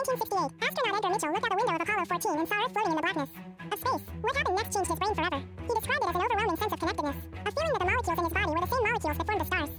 1968, astronaut Edgar Mitchell looked out the window of Apollo 14 and saw Earth floating in the blackness of space. What happened next changed his brain forever. He described it as an overwhelming sense of connectedness, a feeling that the molecules in his body were the same molecules that formed the stars.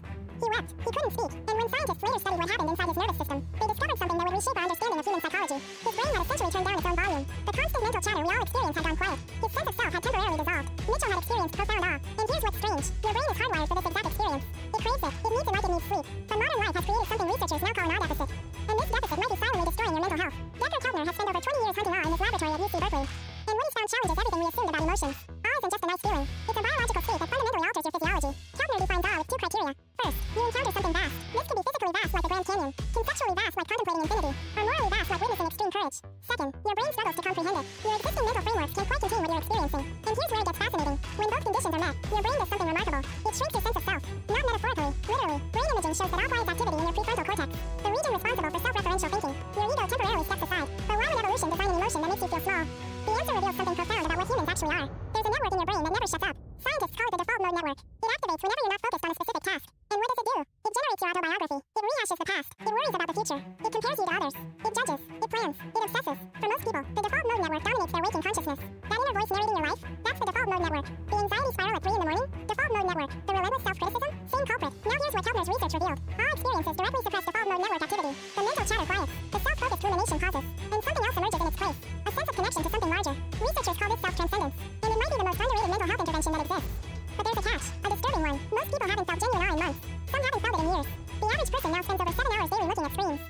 He wept. He couldn't speak, and when scientists later studied what happened inside his nervous system, they discovered something that would reshape our understanding of human psychology. His brain had essentially turned down its own volume. The constant mental chatter we all experience had gone quiet. His sense of self had temporarily dissolved. Mitchell had experienced profound awe. And here's what's strange. Your brain is hardwired for this exact experience. It craves it. It needs it like it needs sleep. But modern life has created something researchers now call an awe deficit. And this deficit might be silently destroying your mental health. Dacher Keltner has spent over 20 years hunting awe in his laboratory at UC Berkeley. And what he's found challenges everything we assumed about emotions. Awe isn't just a nice feeling. It's a biological state that fundamentally alters your physiology. Keltner defines awe with two criteria. First, you encounter something vast. This could be physically vast like the Grand Canyon, conceptually vast like contemplating infinity, or morally vast like witnessing extreme courage. Second, your brain struggles to comprehend it. Your existing mental framework can't quite contain what you're experiencing. And here's where it gets fascinating. When both conditions are met, your brain does something remarkable. It shrinks your sense of self. Not metaphorically, literally. Brain imaging shows that all quiet activity in your prefrontal cortex, the region responsible for self-referential thinking, your ego temporarily steps aside. But why would evolution define an emotion that makes you feel small? The answer reveals something profound about what humans actually are. There's a network in your brain that never shuts up. Scientists call it the default mode network. It activates whenever you're not focused on a specific task. And what does it do? It generates your autobiography. It rehashes the past. It worries about the future. It compares you to others. It judges. It plans. It obsesses. For most people, the default mode network dominates their waking consciousness. That inner voice narrating your life, that's the default mode network. The anxiety spiral at 3 in the morning, default mode network. The relentless self-criticism, same culprit. Now here's what Keltner's research revealed. All experiences directly suppress default mode network activity. The mental chatter quiets. The self-focused rumination pauses. And something else emerges in its place. A sense of connection to something larger. Researchers call this self-transcendence. And it might be the most underrated mental health intervention that exists. But there's a catch, a disturbing one. Most people haven't felt genuine awe in months. Some haven't felt it in years. The average person now spends over 7 hours daily looking at screens.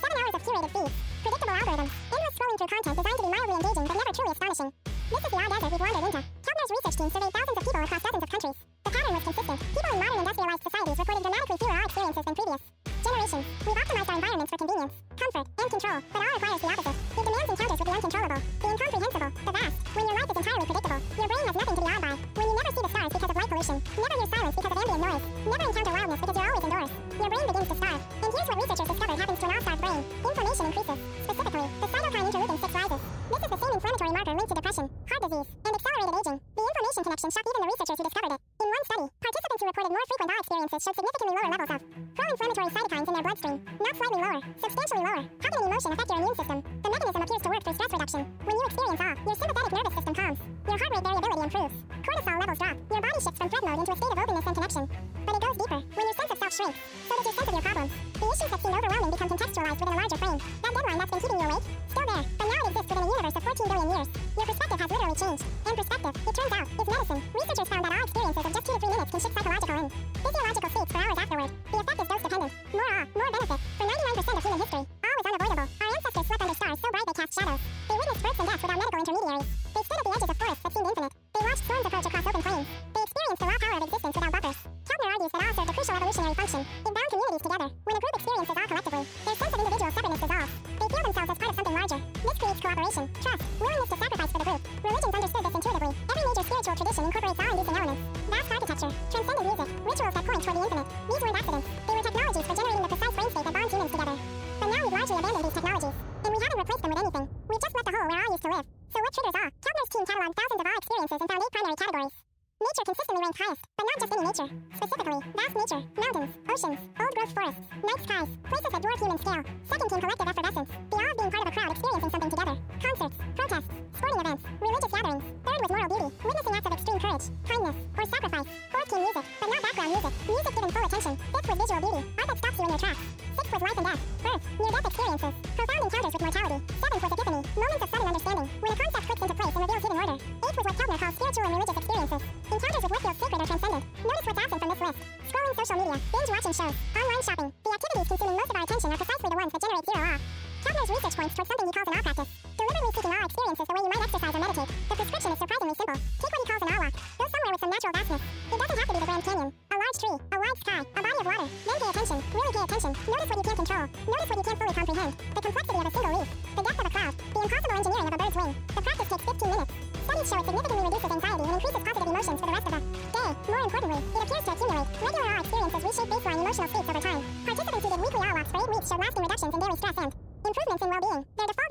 7 hours of curated feeds, predictable algorithms, endless scrolling through content designed to be mildly engaging but never truly astonishing. This is the awe desert we've wandered into. Keltner's research team surveyed thousands of people across dozens of countries. The pattern was consistent. People in modern industrialized societies reported dramatically fewer awe experiences than previous generations. We've optimized our environments for convenience, comfort, and control, but awe requires the opposite. It demands encounters with the uncontrollable, the incomprehensible, the vast. When your life is entirely predictable, your brain has nothing to be awed by. When you never see the stars because of light pollution, never hear silence because of ambient noise, never encounter wildness because you're always indoors, your brain begins to starve. And here's what researchers discovered happens to an awe-starved brain. Inflammation increases. Specifically, the cytokine interleukin 6 rises. This is the same inflammatory marker linked to depression, heart disease, and accelerated aging. The inflammation connection shocked even the researchers who discovered it. In one study, participants who reported more frequent awe experiences showed significantly lower levels of pro-inflammatory cytokines in their bloodstream. Not slightly lower, substantially lower. How can an emotion affect your immune system? The mechanism appears to work through stress reduction. When you experience awe, your sympathetic nervous system calms. Your heart rate variability improves. Cortisol levels drop. Your body shifts from threat mode into a state of openness and connection. But it goes deeper. When your sense of self shrinks, so does your sense of your problems. The issues that seem overwhelming become contextualized within a larger frame. That deadline that's been keeping you awake, still there, but now it exists within a universe of 14 billion years. Your perspective has literally changed. And perspective, it turns out, is medicine. Researchers found that awe experiences of just 2 to 3 minutes can shift psychological and physiological states for hours afterward. The effect is dose dependent. More awe, more benefit. For 99% of human history, awe was unavoidable. Our ancestors slept under stars so bright they cast shadows. They witnessed births and deaths without medical intermediaries. They stood at the edges of forests that seemed infinite. They watched storms approach across open plains. They experienced the raw power of existence without buffers. Keltner argues that awe served a crucial evolutionary function. It bound communities together. When a group experiences awe collectively, their sense of individual separateness dissolves. They feel themselves as part of something larger. This creates cooperation, trust, willingness to sacrifice for the group. Religions understood this intuitively. Every major spiritual tradition incorporates awe-inducing elements. Vast architecture, transcendent music, rituals that point toward the infinite. These weren't accidents. They were technologies for generating the precise brain state that bonds humans together. But now we've largely abandoned these technologies. And we haven't replaced them with anything. We've just left a hole where awe used to live. So what triggers awe? Keltner's team cataloged thousands of awe experiences and found 8 primary categories. Nature consistently ranked highest, but not just any nature. Specifically, vast nature, mountains, oceans, old-growth forests, night skies, places that dwarf human scale. Second came collective effervescence, the awe of being part of a crowd experiencing something together. Concerts, protests, sporting events, religious gatherings. Third was moral beauty, witnessing acts of extreme courage, kindness, or sacrifice. Fourth came music, but not background music. Music given full attention. Fifth was visual beauty, art that stops you in your tracks. Sixth was life and death, birth, near-death experiences, profound encounters with mortality. Seventh was epiphany, moments of sudden understanding, when a concept clicks into place and reveals hidden order. Eighth was what Keltner calls spiritual and religious experiences, encounters with what feels sacred or transcendent. Notice what's absent from this list. Scrolling social media, binge-watching shows, online shopping. The activities consuming most of our attention are precisely the ones that generate zero awe. Keltner's research points towards something he calls an awe practice. Deliberately seeking awe experiences the way you might exercise or meditate. The prescription is surprisingly simple. Take what he calls an awe walk. Go somewhere with some natural vastness. It doesn't have to be the Grand Canyon. A large tree, a wide sky, a body of water. Then pay attention. Really pay attention. Notice what you can't control. Notice what you can't fully comprehend. The complexity of a single leaf. The depth of a cloud. The impossible engineering of a bird's wing. The practice takes 15 minutes. Studies show it significantly reduces anxiety and increases positive emotions for the rest of the day. More importantly, it appears to accumulate. Regular awe experiences reshape baseline emotional states over time. Participants who did weekly awe walks for 8 weeks showed lasting reductions in daily stress and improvements in well-being. Their default